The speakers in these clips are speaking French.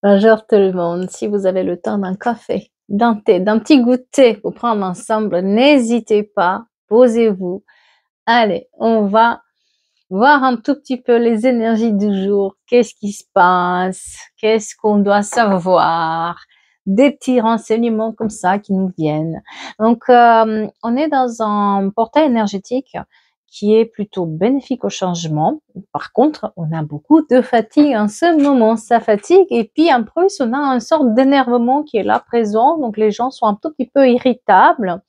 Bonjour tout le monde. Si vous avez le temps d'un café, d'un thé, d'un petit goûter pour prendre ensemble, n'hésitez pas, posez-vous. Allez, on va voir un tout petit peu les énergies du jour. Qu'est-ce qui se passe? Qu'est-ce qu'on doit savoir? Des petits renseignements comme ça qui nous viennent. Donc, on est dans un portail énergétique qui est plutôt bénéfique au changement. Par contre, on a beaucoup de fatigue en ce moment. Ça fatigue et puis en plus, on a une sorte d'énervement qui est là présent. Donc, les gens sont un tout petit peu irritables.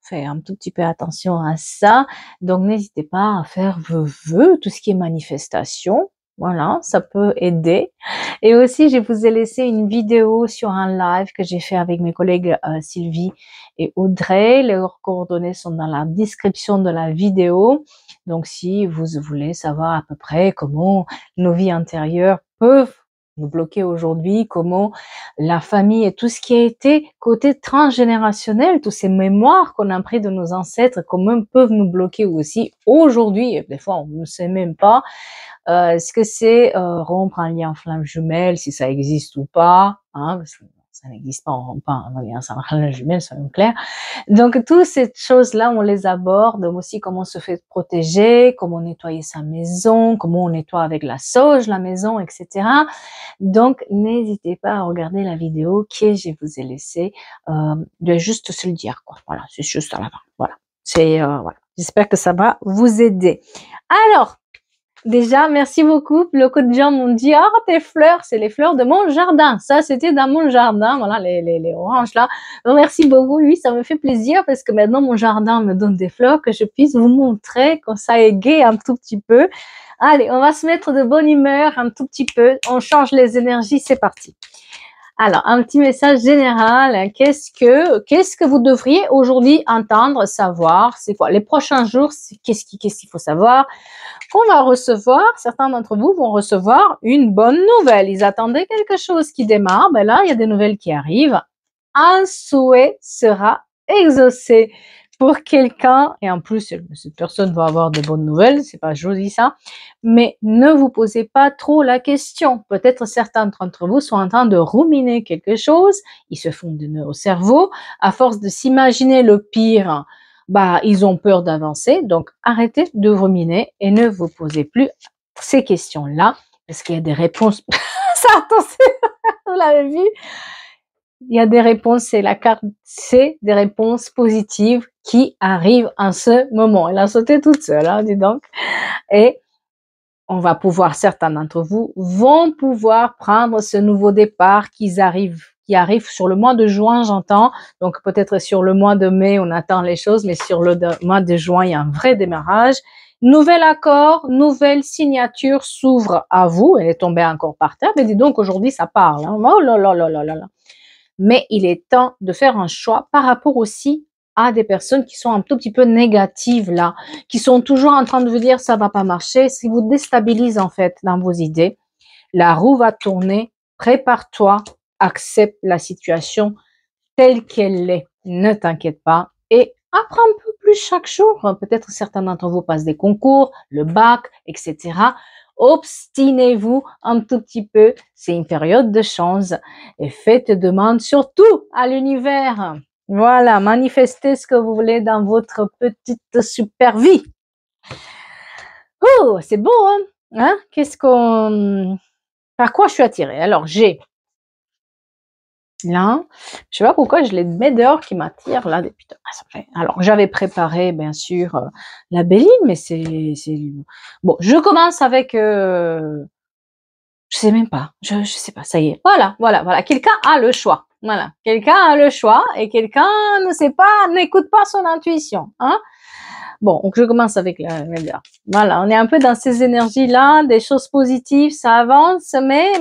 Faites un tout petit peu attention à ça. Donc, n'hésitez pas à faire vos vœux, tout ce qui est manifestation. Voilà, ça peut aider. Et aussi, je vous ai laissé une vidéo sur un live que j'ai fait avec mes collègues Sylvie et Audrey. Leurs coordonnées sont dans la description de la vidéo. Donc, si vous voulez savoir à peu près comment nos vies intérieures peuvent nous bloquer aujourd'hui, comment la famille et tout ce qui a été côté transgénérationnel, tous ces mémoires qu'on a pris de nos ancêtres, comment peuvent nous bloquer aussi aujourd'hui. Des fois, on ne sait même pas. Est-ce que c'est rompre un lien flamme jumelle, si ça existe ou pas, hein, parce que ça n'existe pas, on rompt pas un lien flamme jumelle, soyons clairs. Donc, toutes ces choses-là, on les aborde, aussi comment se fait protéger, comment nettoyer sa maison, comment on nettoie avec la sauge la maison, etc. Donc, n'hésitez pas à regarder la vidéo que je vous ai laissée, de juste se le dire, quoi. Voilà, c'est juste à la fin. Voilà. C'est, voilà. J'espère que ça va vous aider. Alors, déjà, merci beaucoup. Beaucoup de gens m'ont dit, ah, tes fleurs, c'est les fleurs de mon jardin. Ça, c'était dans mon jardin. Voilà, les oranges là. Donc, merci beaucoup. Oui, ça me fait plaisir parce que maintenant, mon jardin me donne des fleurs que je puisse vous montrer quand ça égaye un tout petit peu. Allez, on va se mettre de bonne humeur un tout petit peu. On change les énergies. C'est parti. Alors, un petit message général. Qu'est-ce que vous devriez aujourd'hui entendre, savoir? C'est quoi? Les prochains jours, qu'est-ce qu'il faut savoir? Qu'on va recevoir, certains d'entre vous vont recevoir une bonne nouvelle. Ils attendaient quelque chose qui démarre. Ben là, il y a des nouvelles qui arrivent. Un souhait sera exaucé pour quelqu'un, et en plus, cette personne va avoir de bonnes nouvelles, c'est pas joli ça, mais ne vous posez pas trop la question. Peut-être certains d'entre vous sont en train de ruminer quelque chose, ils se font des nœuds au cerveau, à force de s'imaginer le pire, bah, ils ont peur d'avancer, donc arrêtez de ruminer et ne vous posez plus ces questions-là, parce qu'il y a des réponses, ça, attention, vous l'avez vu, il y a des réponses, c'est la carte C, des réponses positives qui arrivent en ce moment. Elle a sauté toute seule, hein, dis donc. Et on va pouvoir, certains d'entre vous vont pouvoir prendre ce nouveau départ qui arrive sur le mois de juin, j'entends. Donc peut-être sur le mois de mai, on attend les choses, mais sur le mois de juin, il y a un vrai démarrage. Nouvel accord, nouvelle signature s'ouvre à vous. Elle est tombée encore par terre, mais dis donc, aujourd'hui, ça parle. Hein. Oh là là là là là là. Mais il est temps de faire un choix par rapport aussi à des personnes qui sont un tout petit peu négatives là, qui sont toujours en train de vous dire ça va pas marcher, si vous déstabilisez en fait dans vos idées, la roue va tourner, prépare-toi, accepte la situation telle qu'elle est, ne t'inquiète pas et apprends un peu plus chaque jour. Peut-être certains d'entre vous passent des concours, le bac, etc. Obstinez-vous un tout petit peu, c'est une période de chance et faites demande surtout à l'univers. Voilà, manifestez ce que vous voulez dans votre petite super vie. Oh, c'est beau, hein? Par quoi je suis attirée? Alors, j'ai là, je sais pas pourquoi je les mets dehors qui m'attirent là depuis. Alors, j'avais préparé bien sûr la Béline, mais c'est bon. Je commence avec, je sais même pas, je sais pas. Ça y est, voilà. Quelqu'un a le choix. Voilà, quelqu'un a le choix et quelqu'un ne sait pas, n'écoute pas son intuition, hein. Bon, donc je commence avec la média. Voilà, on est un peu dans ces énergies-là, des choses positives, ça avance, mais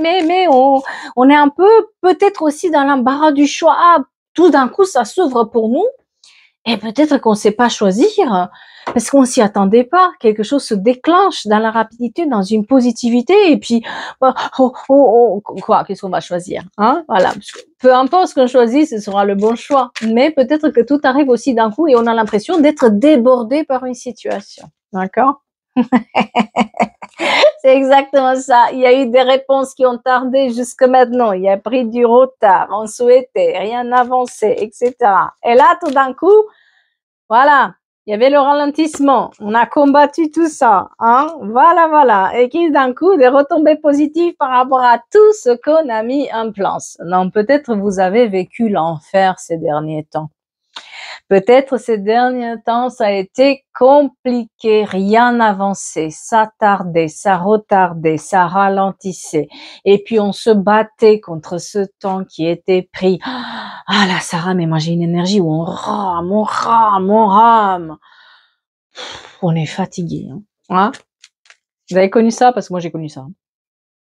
on est un peu peut-être aussi dans l'embarras du choix. Ah, tout d'un coup, ça s'ouvre pour nous et peut-être qu'on ne sait pas choisir parce qu'on s'y attendait pas. Quelque chose se déclenche dans la rapidité, dans une positivité et puis quoi, qu'est-ce qu'on va choisir, hein? Voilà, peu importe ce qu'on choisit, ce sera le bon choix. Mais peut-être que tout arrive aussi d'un coup et on a l'impression d'être débordé par une situation. D'accord? C'est exactement ça. Il y a eu des réponses qui ont tardé jusque maintenant. Il y a pris du retard. On souhaitait, rien n'avançait, etc. Et là, tout d'un coup, voilà, il y avait le ralentissement. On a combattu tout ça, hein. Voilà, voilà. Et qui d'un coup, des retombées positives par rapport à tout ce qu'on a mis en place. Non, peut-être vous avez vécu l'enfer ces derniers temps. Peut-être ces derniers temps, ça a été compliqué, rien n'avançait, ça tardait, ça retardait, ça ralentissait. Et puis on se battait contre ce temps qui était pris. Ah là, Sarah, mais moi j'ai une énergie où on rame, on rame, on rame. On est fatigué. Hein. Vous avez connu ça? Parce que moi j'ai connu ça.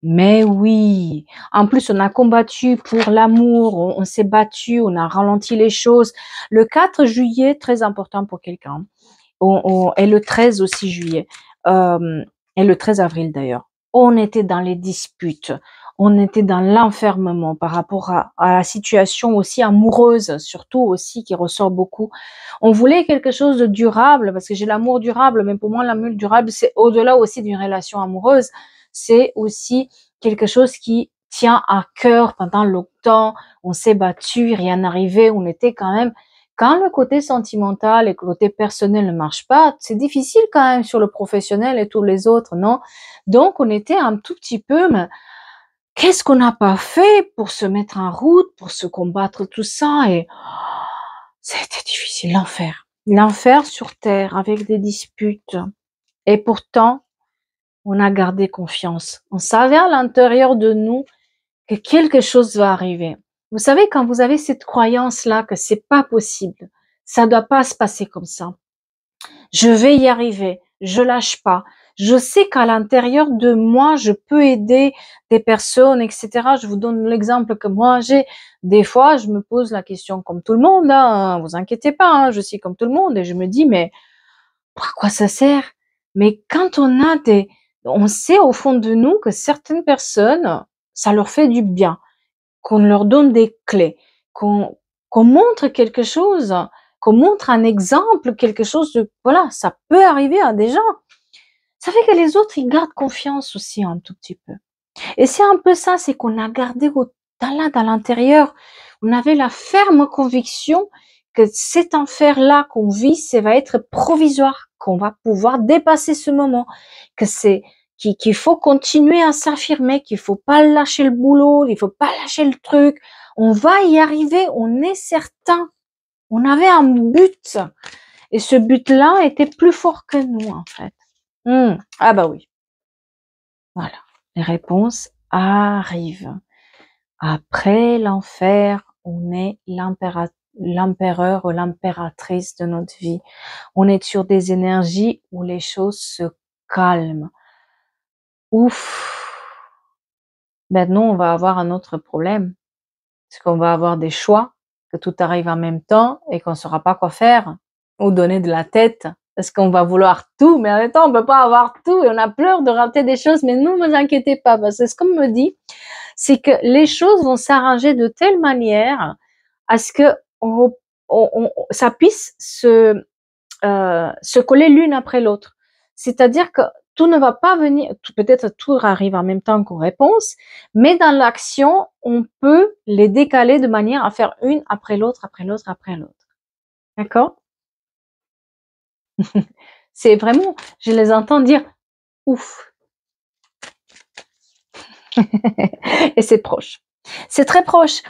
Mais oui, en plus on a combattu pour l'amour, on s'est battu, on a ralenti les choses. Le 4 juillet, très important pour quelqu'un, et le 13 aussi juillet, et le 13 avril d'ailleurs, on était dans les disputes, on était dans l'enfermement par rapport à la situation aussi amoureuse, surtout aussi qui ressort beaucoup. On voulait quelque chose de durable, parce que j'ai l'amour durable, mais pour moi l'amour durable c'est au-delà aussi d'une relation amoureuse, c'est aussi quelque chose qui tient à cœur pendant longtemps, on s'est battu, rien n'arrivait, on était quand même, quand le côté sentimental et le côté personnel ne marche pas, c'est difficile quand même sur le professionnel et tous les autres, non? Donc on était un tout petit peu, mais qu'est-ce qu'on n'a pas fait pour se mettre en route, pour se combattre tout ça, et c'était difficile, l'enfer. L'enfer sur terre avec des disputes. Et pourtant, on a gardé confiance. On savait à l'intérieur de nous que quelque chose va arriver. Vous savez, quand vous avez cette croyance-là que c'est pas possible, ça doit pas se passer comme ça. Je vais y arriver. Je lâche pas. Je sais qu'à l'intérieur de moi, je peux aider des personnes, etc. Je vous donne l'exemple que moi j'ai. Des fois, je me pose la question comme tout le monde, hein, vous inquiétez pas, hein, je suis comme tout le monde et je me dis, mais à quoi ça sert? Mais quand on sait au fond de nous que certaines personnes, ça leur fait du bien, qu'on leur donne des clés, qu'on montre quelque chose, qu'on montre un exemple, quelque chose de, voilà, ça peut arriver à des gens. Ça fait que les autres, ils gardent confiance aussi un tout petit peu. Et c'est un peu ça, c'est qu'on a gardé dans l'intérieur, on avait la ferme conviction que cet enfer-là qu'on vit, ça va être provisoire, qu'on va pouvoir dépasser ce moment, que c'est qu'il faut continuer à s'affirmer, qu'il faut pas lâcher le boulot, il faut pas lâcher le truc. On va y arriver, on est certain. On avait un but. Et ce but-là était plus fort que nous, en fait. Ah bah oui. Voilà. Les réponses arrivent. Après l'enfer, on est l'empereur ou l'impératrice de notre vie. On est sur des énergies où les choses se calment. Ouf. Maintenant, on va avoir un autre problème. C'est qu'on va avoir des choix, que tout arrive en même temps et qu'on ne saura pas quoi faire ou donner de la tête. Parce qu'on va vouloir tout, mais en même temps, on peut pas avoir tout et on a peur de rater des choses. Mais ne vous inquiétez pas, parce que ce qu'on me dit, c'est que les choses vont s'arranger de telle manière à ce que ça puisse se coller l'une après l'autre. C'est-à-dire que tout ne va pas venir, peut-être tout arrive en même temps qu'en réponse, mais dans l'action, on peut les décaler de manière à faire une après l'autre, après l'autre, après l'autre. D'accord? C'est vraiment, je les entends dire ouf. Et c'est proche. C'est très proche.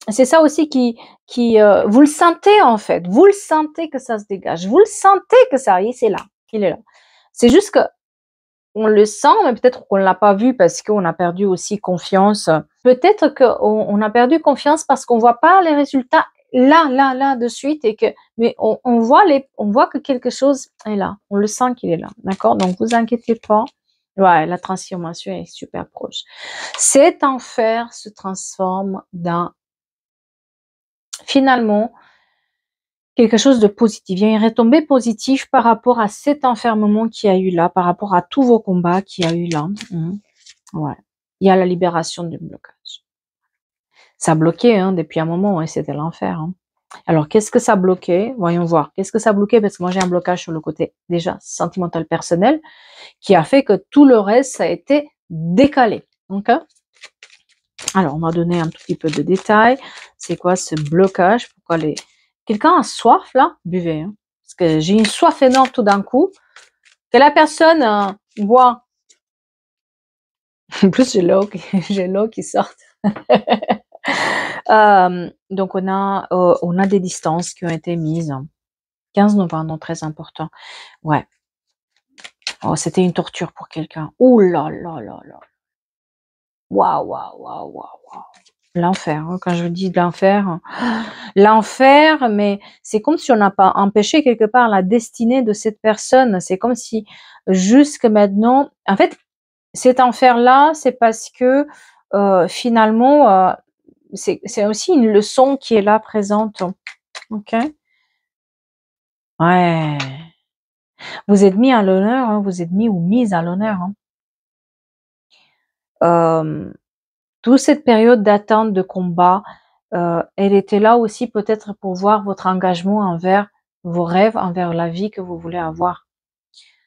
C'est ça aussi qui vous le sentez en fait. Vous le sentez que ça se dégage. Vous le sentez que ça y est, c'est là. Il est là. C'est juste que on le sent, mais peut-être qu'on l'a pas vu parce qu'on a perdu aussi confiance. Peut-être qu'on a perdu confiance parce qu'on voit pas les résultats là de suite et que, mais on voit que quelque chose est là. On le sent qu'il est là. D'accord? Donc, vous inquiétez pas. Ouais, la transformation est super proche. Cet enfer se transforme dans, finalement, quelque chose de positif. Il y a une retombée positive par rapport à cet enfermement qu'il y a eu là, par rapport à tous vos combats qu'il y a eu là. Ouais. Il y a la libération du blocage. Ça bloquait depuis un moment, ouais, c'était l'enfer. Alors, qu'est-ce que ça bloquait? Voyons voir. Qu'est-ce que ça bloquait? Parce que moi, j'ai un blocage sur le côté déjà sentimental personnel qui a fait que tout le reste, ça a été décalé. Ok? Alors, on va donner un tout petit peu de détails. C'est quoi ce blocage? Pourquoi les... Quelqu'un a soif là? Buvez. Hein? Parce que j'ai une soif énorme tout d'un coup. Que la personne boit. En plus, j'ai l'eau qui sort. Donc, on a des distances qui ont été mises. 15 novembre, très important. Ouais. Oh, c'était une torture pour quelqu'un. Ouh là là là là. Waouh, waouh, waouh, waouh, waouh. L'enfer, hein, quand je dis l'enfer. L'enfer, mais c'est comme si on n'a pas empêché quelque part la destinée de cette personne. C'est comme si jusque maintenant, en fait, cet enfer-là, c'est parce que finalement, c'est aussi une leçon qui est là présente. Ok? Ouais. Vous êtes mis à l'honneur, hein, vous êtes mis ou mise à l'honneur. Hein. Toute cette période d'attente, de combat, elle était là aussi peut-être pour voir votre engagement envers vos rêves, envers la vie que vous voulez avoir.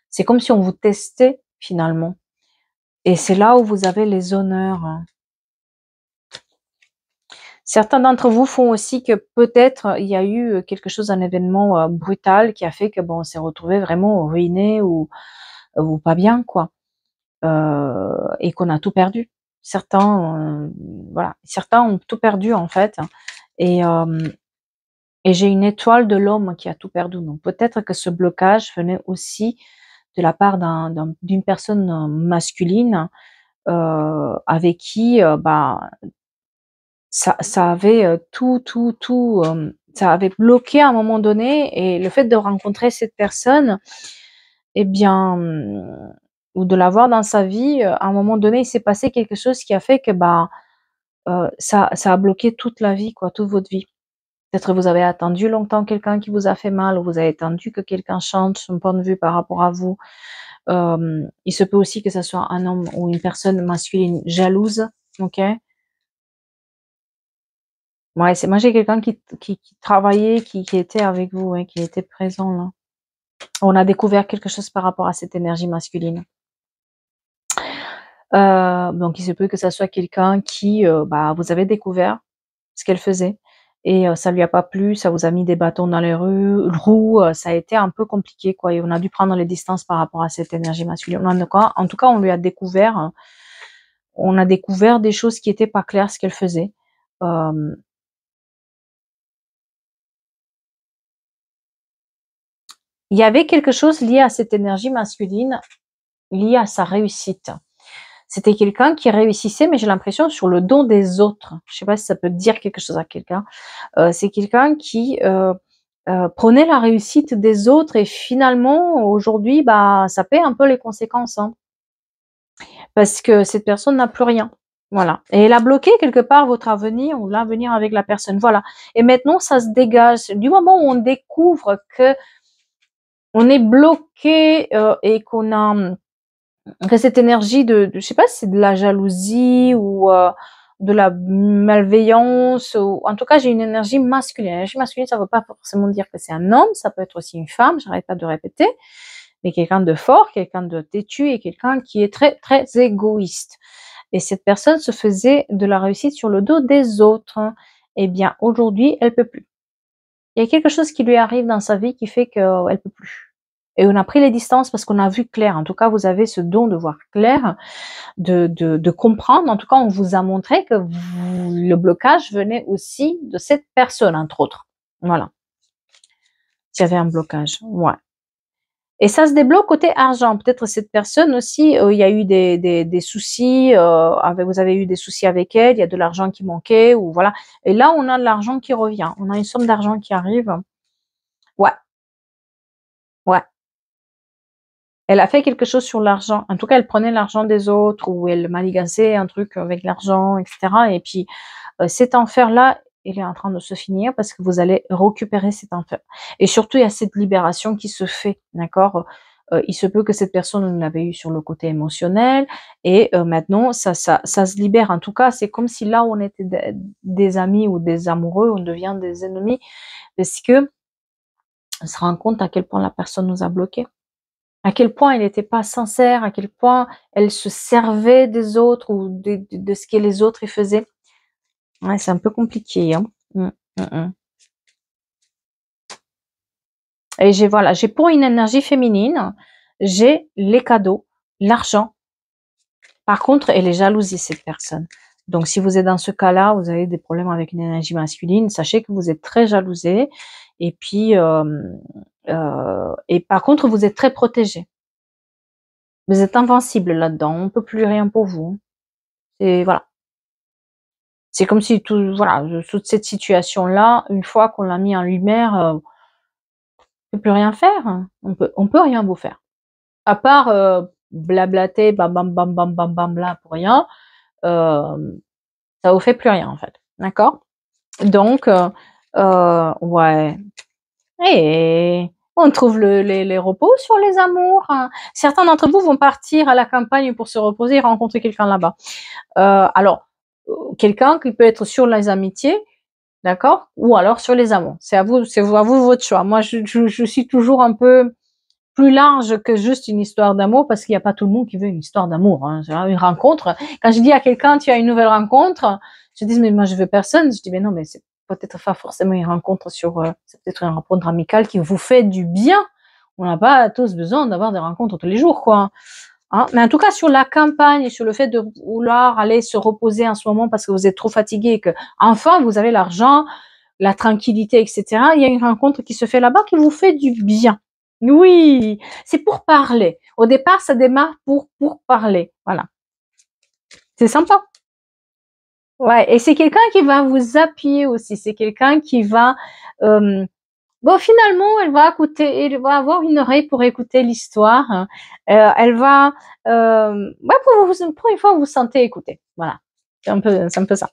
C'est comme si on vous testait finalement. Et c'est là où vous avez les honneurs. Hein. Certains d'entre vous font aussi que peut-être il y a eu quelque chose, un événement brutal qui a fait que bon, on s'est retrouvé vraiment ruiné ou pas bien quoi, et qu'on a tout perdu. Certains, voilà, certains ont tout perdu en fait, et j'ai une étoile de l'homme qui a tout perdu. Donc peut-être que ce blocage venait aussi de la part d'une personne masculine avec qui bah ça avait ça avait bloqué à un moment donné, et le fait de rencontrer cette personne, eh bien, ou de l'avoir dans sa vie, à un moment donné, il s'est passé quelque chose qui a fait que bah ça a bloqué toute la vie, quoi, toute votre vie. Peut-être vous avez attendu longtemps quelqu'un qui vous a fait mal, ou vous avez attendu que quelqu'un change son point de vue par rapport à vous. Il se peut aussi que ce soit un homme ou une personne masculine jalouse, ok? Ouais, c'est moi j'ai quelqu'un qui travaillait, qui était avec vous, hein, qui était présent là. On a découvert quelque chose par rapport à cette énergie masculine. Donc il se peut que ça soit quelqu'un qui, bah, vous avez découvert ce qu'elle faisait, et ça lui a pas plu, ça vous a mis des bâtons dans les roues, ça a été un peu compliqué quoi, et on a dû prendre les distances par rapport à cette énergie masculine. En tout cas, on a découvert des choses qui étaient pas claires ce qu'elle faisait. Euh, il y avait quelque chose lié à cette énergie masculine, lié à sa réussite. C'était quelqu'un qui réussissait, mais j'ai l'impression sur le dos des autres. Je sais pas si ça peut dire quelque chose à quelqu'un. C'est quelqu'un qui prenait la réussite des autres, et finalement, aujourd'hui, bah, ça paie un peu les conséquences. Hein, parce que cette personne n'a plus rien. Voilà. Et elle a bloqué quelque part votre avenir ou l'avenir avec la personne. Voilà. Et maintenant, ça se dégage. Du moment où on découvre que on est bloqué et qu'on a que cette énergie je sais pas si c'est de la jalousie ou de la malveillance, ou en tout cas j'ai une énergie masculine. L'énergie masculine, ça ne veut pas forcément dire que c'est un homme, ça peut être aussi une femme, j'arrête pas de répéter, mais quelqu'un de fort, quelqu'un de têtu, et quelqu'un qui est très très égoïste. Et cette personne se faisait de la réussite sur le dos des autres. Eh bien aujourd'hui, elle peut plus. Il y a quelque chose qui lui arrive dans sa vie qui fait qu'elle peut plus. Et on a pris les distances parce qu'on a vu clair. En tout cas, vous avez ce don de voir clair, de comprendre. En tout cas, on vous a montré que le blocage venait aussi de cette personne, entre autres. Voilà. S'il y avait un blocage. Ouais. Et ça se débloque côté argent. Peut-être cette personne aussi, il y a eu des soucis, vous avez eu des soucis avec elle, il y a de l'argent qui manquait, ou voilà. Et là, on a de l'argent qui revient. On a une somme d'argent qui arrive. Ouais. Ouais. Elle a fait quelque chose sur l'argent. En tout cas, elle prenait l'argent des autres, ou elle manigançait un truc avec l'argent, etc. Et puis, cet enfer-là, il est en train de se finir parce que vous allez récupérer cet enfer. Et surtout, il y a cette libération qui se fait, d'accord? il se peut que cette personne l'avait eu sur le côté émotionnel et maintenant ça se libère. En tout cas, c'est comme si là, on était des amis ou des amoureux, on devient des ennemis parce que on se rend compte à quel point la personne nous a bloqués, à quel point elle n'était pas sincère, à quel point elle se servait des autres ou de ce que les autres y faisaient. Ouais, c'est un peu compliqué, hein. Et j'ai pour une énergie féminine, j'ai les cadeaux, l'argent. Par contre, elle est jalousie, cette personne. Donc, si vous êtes dans ce cas-là, vous avez des problèmes avec une énergie masculine, sachez que vous êtes très jalousé. Et puis, et par contre, vous êtes très protégé. Vous êtes invincible là-dedans. On peut plus rien pour vous. Et voilà. C'est comme si toute cette situation-là, une fois qu'on l'a mis en lumière, on peut plus rien faire. On peut rien vous faire. À part blablater, bam bam bam bam bam bam bla pour rien, ça vous fait plus rien en fait, d'accord? Donc ouais, et on trouve les repos sur les amours, hein. Certains d'entre vous vont partir à la campagne pour se reposer et rencontrer quelqu'un là-bas. Alors, quelqu'un qui peut être sur les amitiés, d'accord? Ou alors sur les amours. C'est à vous votre choix. Moi, je suis toujours un peu plus large que juste une histoire d'amour parce qu'il n'y a pas tout le monde qui veut une histoire d'amour, hein. Une rencontre. Quand je dis à quelqu'un, tu as une nouvelle rencontre, je dis, mais moi, je veux personne. Je dis, mais non, mais c'est peut-être pas forcément une rencontre c'est peut-être une rencontre amicale qui vous fait du bien. On n'a pas tous besoin d'avoir des rencontres tous les jours, quoi. Hein, mais en tout cas, sur la campagne et sur le fait de vouloir aller se reposer en ce moment parce que vous êtes trop fatigué et que, enfin, vous avez l'argent, la tranquillité, etc. Il y a une rencontre qui se fait là-bas qui vous fait du bien. Oui, c'est pour parler. Au départ, ça démarre pour parler. Voilà. C'est sympa. Ouais, et c'est quelqu'un qui va vous appuyer aussi. C'est quelqu'un qui va, finalement, elle va avoir une oreille pour écouter l'histoire, hein. Elle va, pour une fois, vous vous sentez écouté. Voilà. C'est un peu ça.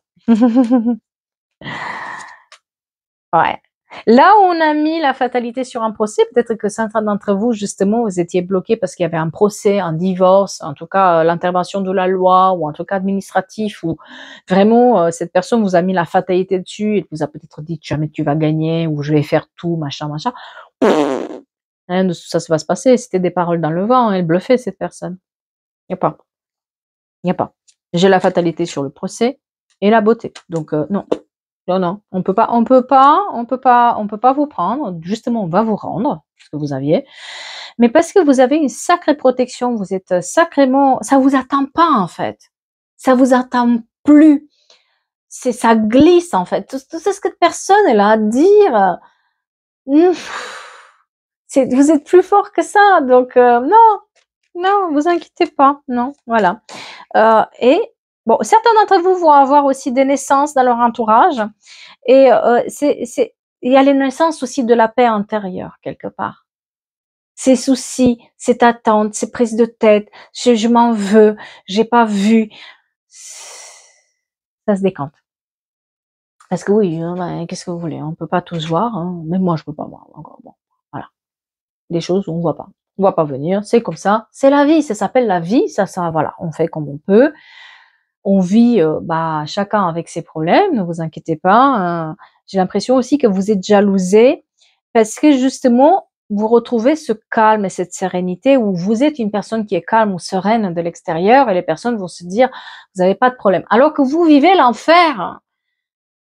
Ouais. Là où on a mis la fatalité sur un procès, peut-être que certains d'entre vous, justement, vous étiez bloqués parce qu'il y avait un procès, un divorce, en tout cas l'intervention de la loi, ou en tout cas administratif, ou vraiment cette personne vous a mis la fatalité dessus et vous a peut-être dit jamais tu vas gagner, ou je vais faire tout, machin, machin. Rien de tout ça va se passer. C'était des paroles dans le vent. Elle bluffait cette personne. Il n'y a pas. Il n'y a pas. J'ai la fatalité sur le procès et la beauté. Donc non. Non, non, on peut pas vous prendre. Justement, on va vous rendre ce que vous aviez, mais parce que vous avez une sacrée protection, vous êtes sacrément, ça vous attend pas en fait, ça vous attend plus. Ça glisse en fait. Tout ce que cette personne elle a à dire, vous êtes plus fort que ça, donc non, non, vous inquiétez pas, non, voilà. Et bon, certains d'entre vous vont avoir aussi des naissances dans leur entourage. Et il y a les naissances aussi de la paix intérieure, quelque part. Ces soucis, cette attente, ces prises de tête, je m'en veux, j'ai pas vu, ça se décante. Parce que oui, qu'est-ce que vous voulez, on peut pas tous voir, hein. Même moi je peux pas voir encore. Bon, voilà, des choses où on voit pas venir, c'est comme ça, c'est la vie, ça s'appelle la vie, ça, voilà, on fait comme on peut. On vit, chacun avec ses problèmes, ne vous inquiétez pas. J'ai l'impression aussi que vous êtes jalousés parce que justement, vous retrouvez ce calme et cette sérénité où vous êtes une personne qui est calme ou sereine de l'extérieur et les personnes vont se dire, vous n'avez pas de problème. Alors que vous vivez l'enfer,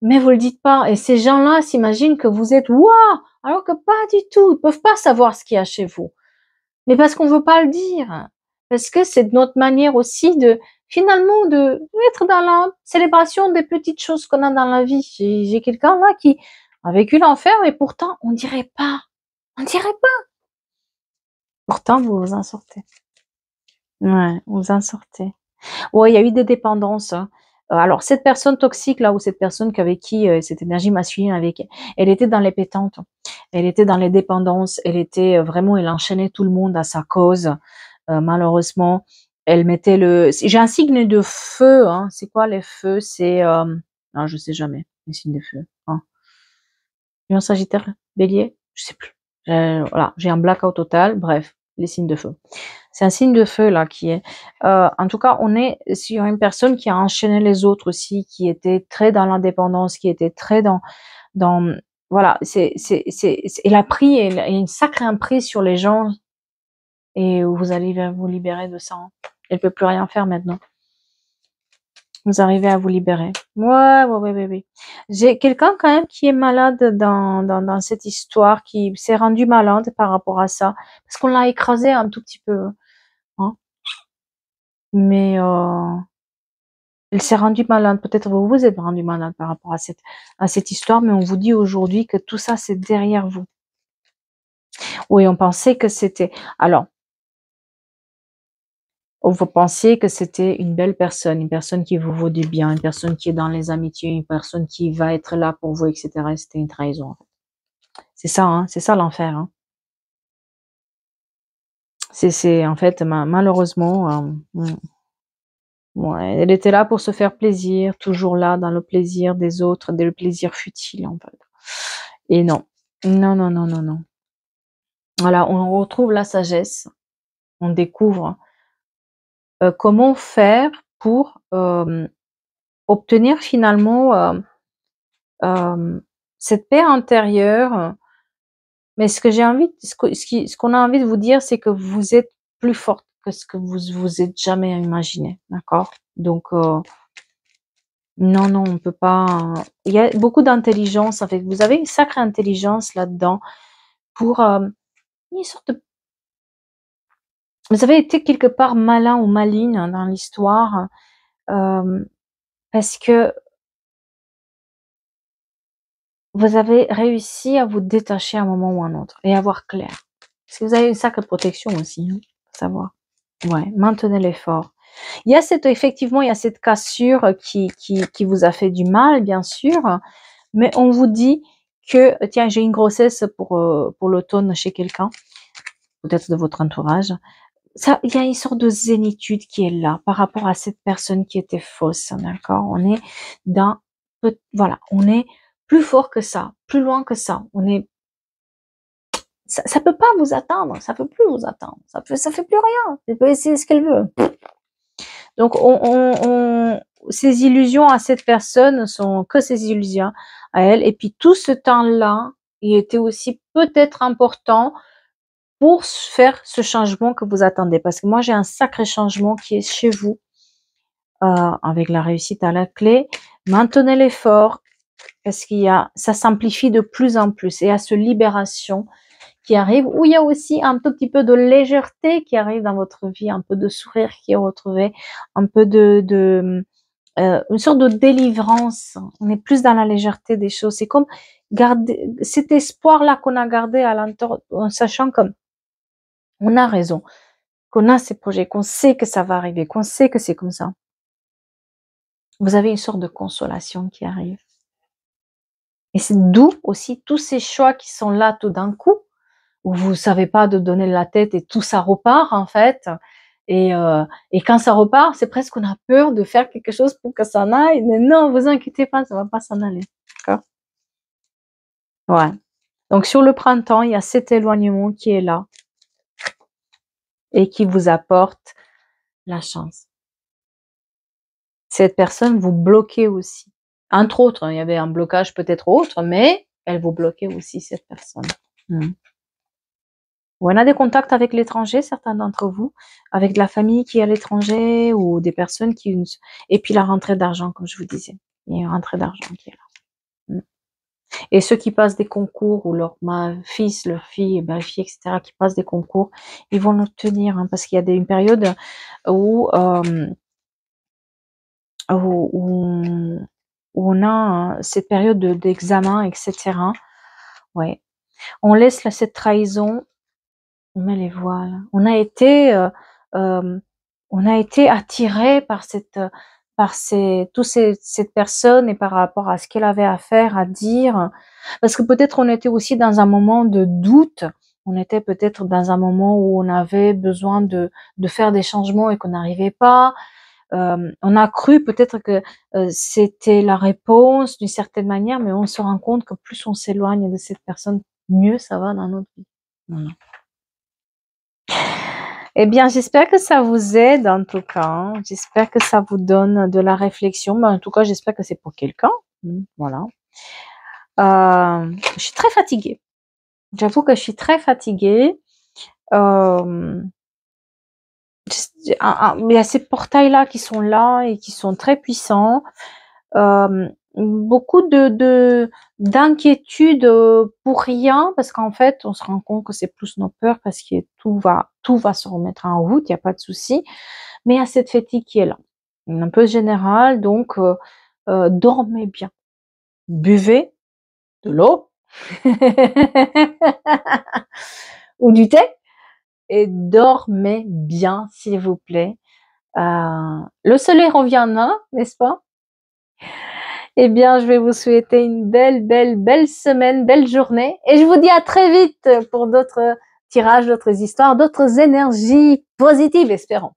mais vous le dites pas. Et ces gens-là s'imaginent que vous êtes, waouh, alors que pas du tout. Ils peuvent pas savoir ce qu'il y a chez vous. Mais parce qu'on veut pas le dire. Parce que c'est notre manière aussi de, finalement, de être dans la célébration des petites choses qu'on a dans la vie. J'ai quelqu'un là qui a vécu l'enfer, mais pourtant, on dirait pas. On dirait pas. Pourtant, vous vous en sortez. Ouais, vous vous en sortez. Ouais, il y a eu des dépendances, hein. Alors, cette personne toxique là, ou cette personne avec qui cette énergie masculine avec, elle était dans les pétantes. Elle était dans les dépendances. Elle était vraiment, elle enchaînait tout le monde à sa cause. Malheureusement, elle mettait j'ai un signe de feu, hein. C'est quoi les feux? C'est, je sais jamais, les signes de feu, hein. Lion, Sagittaire, Bélier, je sais plus. Voilà, j'ai un blackout total, bref. les signes de feu. C'est un signe de feu là qui est. En tout cas, on est sur une personne qui a enchaîné les autres aussi, qui était très dans l'indépendance, qui était très dans voilà, elle a pris, elle a une sacrée emprise sur les gens et vous allez vous libérer de ça. Hein. Elle peut plus rien faire maintenant. Vous arrivez à vous libérer. Ouais. J'ai quelqu'un quand même qui est malade dans cette histoire, qui s'est rendu malade par rapport à ça, parce qu'on l'a écrasé un tout petit peu. Hein. Mais elle s'est rendue malade. Peut-être vous vous êtes rendu malade par rapport à cette histoire, mais on vous dit aujourd'hui que tout ça c'est derrière vous. Oui, on pensait que c'était. Alors, vous pensiez que c'était une belle personne, une personne qui vous vaut du bien, une personne qui est dans les amitiés, une personne qui va être là pour vous, etc. Et c'était une trahison. En fait. C'est ça l'enfer. Hein. C'est en fait malheureusement, ouais, elle était là pour se faire plaisir, toujours là dans le plaisir des autres, le plaisir futile en fait. Et non, non. Voilà, on retrouve la sagesse, on découvre comment faire pour obtenir finalement cette paix intérieure. Mais ce que j'ai envie, ce qu'on a envie de vous dire, c'est que vous êtes plus forte que ce que vous vous êtes jamais imaginé, d'accord? Donc non, on peut pas. Il y a beaucoup d'intelligence, en fait. Vous avez une sacrée intelligence là-dedans pour une sorte de. Vous avez été quelque part malin ou maligne dans l'histoire parce que vous avez réussi à vous détacher à un moment ou à un autre et à voir clair. Parce que vous avez une sacrée protection aussi, hein, faut savoir. Ouais, maintenez l'effort. Effectivement, il y a cette cassure qui vous a fait du mal, bien sûr, mais on vous dit que, tiens, j'ai une grossesse pour l'automne chez quelqu'un, peut-être de votre entourage. Ça, il y a une sorte de zénitude qui est là par rapport à cette personne qui était fausse, d'accord? On est voilà, on est plus fort que ça, plus loin que ça. Ça peut pas vous atteindre, ça peut plus vous atteindre, ça fait plus rien. Elle peut essayer ce qu'elle veut. Donc, ces illusions à cette personne sont que ces illusions à elle. Et puis, tout ce temps-là, il était aussi peut-être important pour faire ce changement que vous attendez. Parce que moi, j'ai un sacré changement qui est chez vous, avec la réussite à la clé. Maintenez l'effort, parce ça s'amplifie de plus en plus. Et à ce libération qui arrive, où il y a aussi un tout petit peu de légèreté qui arrive dans votre vie, un peu de sourire qui est retrouvé, un peu une sorte de délivrance. On est plus dans la légèreté des choses. C'est comme garder cet espoir-là qu'on a gardé à l'intérieur, en sachant qu'on a raison, qu'on a ces projets, qu'on sait que ça va arriver, qu'on sait que c'est comme ça. Vous avez une sorte de consolation qui arrive. Et c'est d'où aussi tous ces choix qui sont là tout d'un coup, où vous savez pas de donner la tête et tout ça repart en fait. Et quand ça repart, c'est presque qu'on a peur de faire quelque chose pour que ça en aille. Mais non, vous inquiétez pas, ça va pas s'en aller. D'accord? Ouais. Donc sur le printemps, il y a cet éloignement qui est là et qui vous apporte la chance. Cette personne vous bloquait aussi. Entre autres, il y avait un blocage peut-être autre, mais elle vous bloquait aussi, cette personne. On a des contacts avec l'étranger, certains d'entre vous, avec de la famille qui est à l'étranger ou des personnes qui... Et puis la rentrée d'argent, comme je vous disais. Il y a une rentrée d'argent qui est là. Et ceux qui passent des concours, ou leur fils, leur fille, belle-fille, etc., qui passent des concours, ils vont l'obtenir, hein, parce qu'il y a une période où, où on a cette période d'examen, etc. Ouais. On laisse cette trahison, on met les voiles. On a été attiré par cette personne et par rapport à ce qu'elle avait à faire, à dire. Parce que peut-être on était aussi dans un moment de doute. On était peut-être dans un moment où on avait besoin de faire des changements et qu'on n'arrivait pas. On a cru peut-être que c'était la réponse d'une certaine manière, mais on se rend compte que plus on s'éloigne de cette personne, mieux ça va dans notre vie. Non. Eh bien, j'espère que ça vous aide en tout cas, hein. J'espère que ça vous donne de la réflexion. Mais en tout cas, j'espère que c'est pour quelqu'un. Voilà. Je suis très fatiguée. J'avoue que je suis très fatiguée. Il y a ces portails-là qui sont là et qui sont très puissants. Beaucoup d'inquiétude pour rien, parce qu'en fait, on se rend compte que c'est plus nos peurs, parce que tout va se remettre en route, il n'y a pas de souci. Mais il y a cette fatigue qui est là, un peu générale. Donc, dormez bien, buvez de l'eau ou du thé et dormez bien, s'il vous plaît. Le soleil reviendra, n'est-ce pas? Eh bien, je vais vous souhaiter une belle semaine, belle journée. Et je vous dis à très vite pour d'autres tirages, d'autres histoires, d'autres énergies positives, espérons.